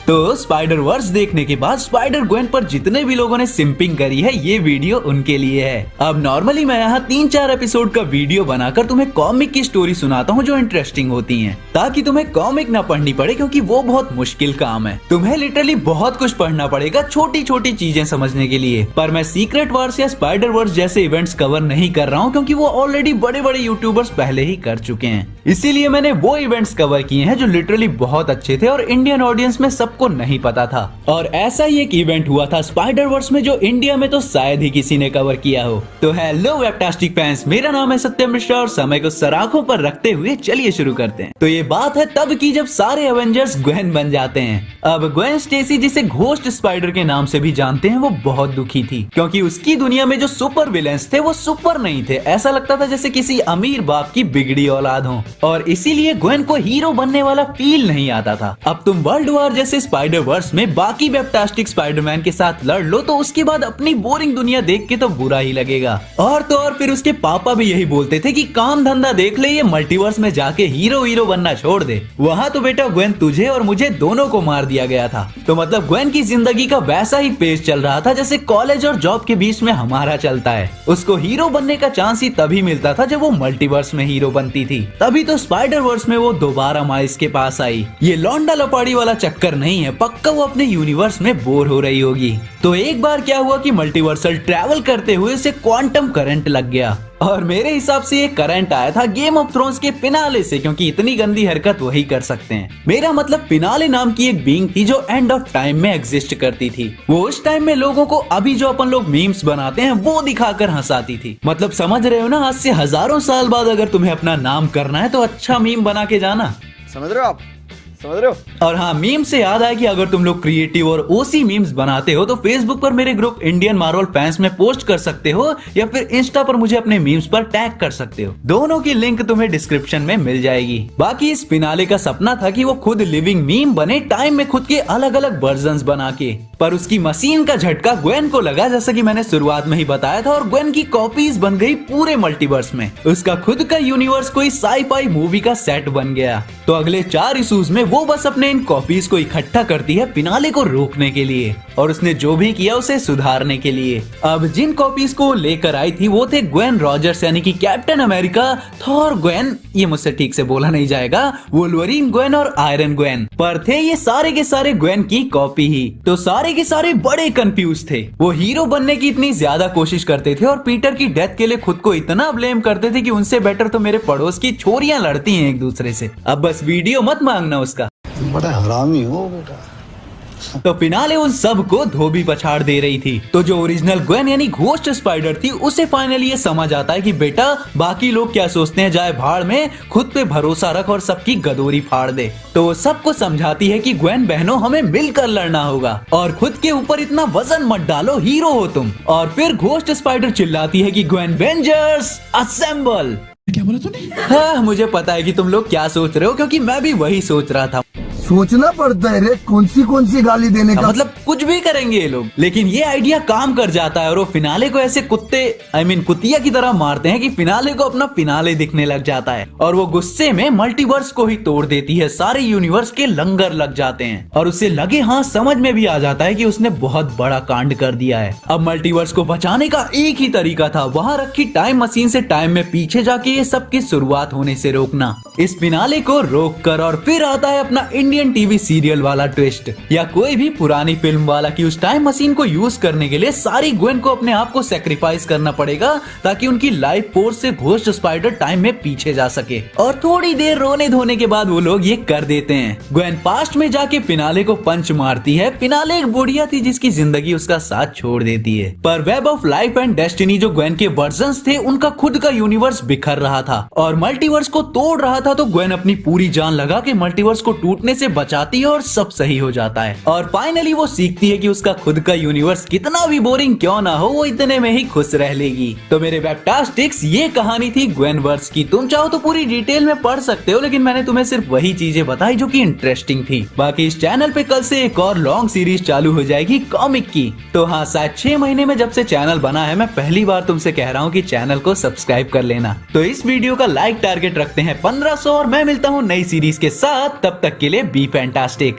तो spider verse देखने के बाद स्पाइडर ग्वेन पर जितने भी लोगों ने सिंपिंग करी है, ये वीडियो उनके लिए है। अब नॉर्मली मैं यहाँ 3-4 एपिसोड का वीडियो बनाकर तुम्हें कॉमिक की स्टोरी सुनाता हूँ जो इंटरेस्टिंग होती है, ताकि तुम्हें कॉमिक ना पढ़नी पड़े, क्योंकि वो बहुत मुश्किल काम है। तुम्हें लिटरली बहुत कुछ पढ़ना पड़ेगा छोटी छोटी चीजें समझने के लिए। पर मैं सीक्रेट वार्स या स्पाइडर वर्स जैसे इवेंट्स कवर नहीं कर रहा हूँ, क्योंकि वो ऑलरेडी बड़े बड़े यूट्यूबर्स पहले ही कर चुके हैं। इसीलिए मैंने वो इवेंट्स कवर किए हैं जो लिटरली बहुत अच्छे थे और इंडियन ऑडियंस में सबको नहीं पता था। और ऐसा ही एक इवेंट हुआ था स्पाइडर वर्स में, जो इंडिया में तो शायद ही किसी ने कवर किया हो। तो हेलो वेबटास्टिक फैंस, मेरा नाम है सत्यम मिश्रा और समय को सराखों पर रखते हुए चलिए शुरू करते हैं। तो ये बात है तब की जब सारे एवेंजर्स ग्वेन बन जाते हैं। अब ग्वेन स्टेसी, जिसे घोस्ट स्पाइडर के नाम से भी जानते हैं, वो बहुत दुखी थी, क्योंकि उसकी दुनिया में जो सुपर विलेंस थे वो सुपर नहीं थे। ऐसा लगता था जैसे किसी अमीर बाप की बिगड़ी औलाद हो, और इसीलिए ग्वेन को हीरो बनने वाला फील नहीं आता था। अब तुम वर्ल्ड वॉर जैसे स्पाइडर वर्स में बाकी वेबटास्टिक स्पाइडरमैन के साथ लड़ लो तो उसके बाद अपनी बोरिंग दुनिया देख के तो बुरा ही लगेगा। और तो और फिर उसके पापा भी यही बोलते थे कि काम धंधा देख ले, ये मल्टीवर्स में जाके हीरो बनना छोड़ दे। वहाँ तो बेटा ग्वेन तुझे और मुझे दोनों को मार दिया गया था। तो मतलब ग्वेन की जिंदगी का वैसा ही पेज चल रहा था जैसे कॉलेज और जॉब के बीच में हमारा चलता है। उसको हीरो बनने का चांस ही तभी मिलता था जब वो मल्टीवर्स में हीरो बनती थी, तभी तो स्पाइडर वर्स में वो दोबारा माइल्स के पास आई। ये लौंडा लपाड़ी वाला चक्कर नहीं है, पक्का वो अपने यूनिवर्स में बोर हो रही होगी। तो एक बार क्या हुआ कि मल्टीवर्सल ट्रैवल करते हुए उसे क्वांटम करंट लग गया, और मेरे हिसाब से ये करंट आया था गेम ऑफ थ्रोन्स के फिनाले से, क्योंकि इतनी गंदी हरकत वही कर सकते हैं। मेरा मतलब फिनाले नाम की एक बीइंग थी जो एंड ऑफ टाइम में एग्जिस्ट करती थी। वो उस टाइम में लोगों को अभी जो अपन लोग मीम्स बनाते हैं वो दिखाकर हंसाती थी। मतलब समझ रहे हो ना, आज से हजारों साल बाद अगर तुम्हें अपना नाम करना है तो अच्छा मीम बना के जाना। समझ रहे हो आप? समझ रहे हो? और हाँ, मीम से याद आया कि अगर तुम लोग क्रिएटिव और ओसी मीम्स बनाते हो तो फेसबुक पर मेरे ग्रुप इंडियन मार्वल फैंस में पोस्ट कर सकते हो, या फिर इंस्टा पर मुझे अपने मीम्स पर टैग कर सकते हो। दोनों की लिंक तुम्हें डिस्क्रिप्शन में मिल जाएगी। बाकी इस फिनाले का सपना था कि वो खुद लिविंग मीम बने, टाइम में खुद के अलग अलग वर्जन्स बना के। पर उसकी मशीन का झटका ग्वेन को लगा, जैसा कि मैंने शुरुआत में ही बताया था, और ग्वेन की कॉपीज बन गई पूरे मल्टीवर्स में। उसका खुद का यूनिवर्स कोई साई-फाई मूवी का सेट बन गया। तो अगले 4 इशूज में वो बस अपने इन कॉपीज को इकट्ठा करती है फिनाले को रोकने के लिए, और उसने जो भी किया उसे सुधारने के लिए। अब जिन कॉपीज को लेकर आई थी वो थे ग्वेन रॉजर्स, यानी कि कैप्टन अमेरिका, थॉर ग्वेन, ये मुझसे ठीक से बोला नहीं जाएगा, वुल्वरीन ग्वेन और आयरन ग्वेन। पर थे ये सारे के सारे ग्वेन की कॉपी ही। तो सारे के सारे बड़े कंफ्यूज थे। वो हीरो बनने की इतनी ज्यादा कोशिश करते थे और पीटर की डेथ के लिए खुद को इतना ब्लेम करते थे कि उनसे बेटर तो मेरे पड़ोस की छोरियां लड़ती हैं एक दूसरे से। अब बस वीडियो मत मांगना उसका, बड़ा हरामी हो बेटा। तो फिनाले उन सब को धोबी पछाड़ दे रही थी। तो जो ओरिजिनल ग्वेन यानी घोस्ट स्पाइडर थी, उसे फाइनली ये समझ आता है कि बेटा बाकी लोग क्या सोचते हैं जाए भाड़ में, खुद पे भरोसा रख और सबकी गदोरी फाड़ दे। तो वो सबको समझाती है कि ग्वेन बहनों, हमें मिलकर लड़ना होगा और खुद के ऊपर इतना वजन मत डालो, हीरो हो तुम। और फिर घोस्ट स्पाइडर चिल्लाती है कि ग्वेन वेंजर्स असेंबल। क्या बोला तूने? हाँ, मुझे पता है कि तुम लोग क्या सोच रहे हो, क्योंकि मैं भी वही सोच रहा था। सोचना पड़ता है रे, कौन सी गाली देने का। मतलब कुछ भी करेंगे ये लोग, लेकिन ये आइडिया काम कर जाता है और वो फिनाले को ऐसे कुत्ते कुतिया की तरह मारते हैं कि फिनाले को अपना फिनाले दिखने लग जाता है, और वो गुस्से में मल्टीवर्स को ही तोड़ देती है। सारे यूनिवर्स के लंगर लग जाते हैं और उससे लगे हाँ समझ में भी आ जाता है कि उसने बहुत बड़ा कांड कर दिया है। अब मल्टीवर्स को बचाने का एक ही तरीका था, वहाँ रखी टाइम मशीन से टाइम में पीछे जाके ये सब की शुरुआत होने से रोकना। इस फिनाले को रोक कर और फिर आता है अपना इंडियन टीवी सीरियल वाला ट्विस्ट, या कोई भी पुरानी फिल्म वाला, कि उस टाइम मशीन को यूज करने के लिए सारी ग्वेन को अपने आप को सेक्रीफाइस करना पड़ेगा, ताकि उनकी लाइफ फोर्स से घोस्ट स्पाइडर टाइम में पीछे जा सके। और थोड़ी देर रोने धोने के बाद वो लोग ये कर देते हैं। ग्वेन पास्ट में जाके फिनाले को पंच मारती है। फिनाले एक बुढ़िया थी जिसकी जिंदगी उसका साथ छोड़ देती है। पर web of life and destiny जो ग्वेन के वर्जन्स थे, उनका खुद का यूनिवर्स बिखर रहा था और मल्टीवर्स को तोड़ रहा था। तो ग्वेन अपनी पूरी जान लगा के मल्टीवर्स को टूटने से बचाती है और सब सही हो जाता है। और फाइनली वो सीखती है कि उसका खुद का यूनिवर्स कितना भी बोरिंग क्यों ना हो, वो इतने में ही खुश रह लेगी। तो मेरे वेबटास्टिक्स, ये कहानी थी ग्वेन वर्स की। तुम चाहो तो पूरी डिटेल में पढ़ सकते हो, लेकिन मैंने तुम्हें सिर्फ वही चीजें बताई जो कि इंटरेस्टिंग थी। बाकी इस चैनल पे कल से एक और लॉन्ग सीरीज चालू हो जाएगी कॉमिक की। तो हाँ, शायद 6 महीने में जब से चैनल बना है, मैं पहली बार तुमसे कह रहा हूँ कि चैनल को सब्सक्राइब कर लेना। तो इस वीडियो का लाइक टारगेट रखते हैं 1500 और मैं मिलता हूँ नई सीरीज के साथ। तब तक के लिए बी फैंटास्टिक।